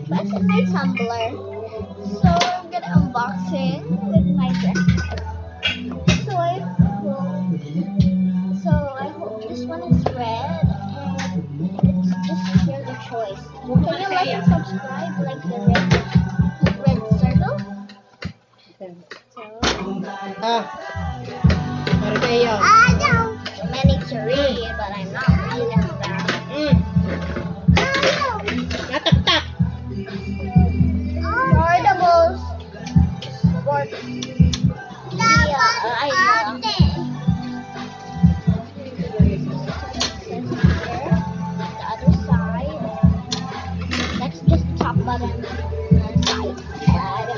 That's my Tumblr. So I'm gonna unboxing with my dress. So I hope this one is red and it's just your choice. Can you like and subscribe like the red circle? So Para kayo. I know many to read, but I'm not reading that. Natak-tak. Portable sport. The other side. That's just top button side.